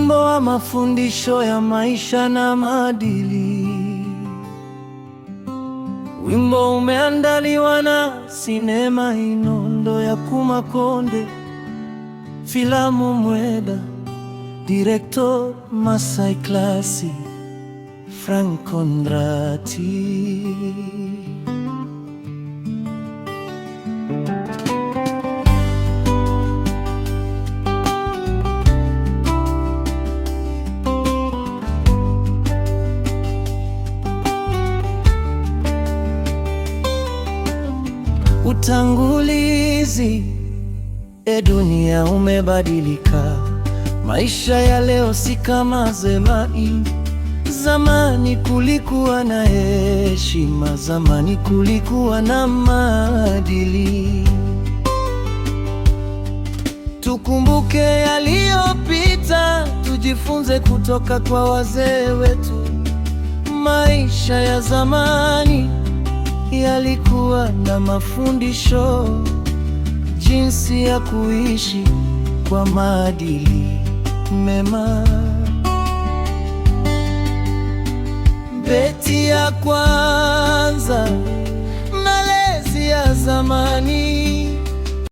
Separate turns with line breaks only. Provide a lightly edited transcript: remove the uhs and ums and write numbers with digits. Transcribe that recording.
wimbo wa mafundisho ya maisha na maadili. Wimbo umeandaliwa na Sinema Inondo ya Kumakonde, filamu Mweda, director Masai Klasi, Frank Kondrati. Utangulizi. Dunia umebadilika, maisha ya leo si kama zamani. Zamani kulikuwa na heshima, zamani kulikuwa na maadili. Tukumbuke yaliyopita, tujifunze kutoka kwa wazee wetu. Maisha ya zamani yalikuwa na mafundisho, jinsi ya kuishi kwa maadili mema. Beti ya kwanza, malezi ya zamani.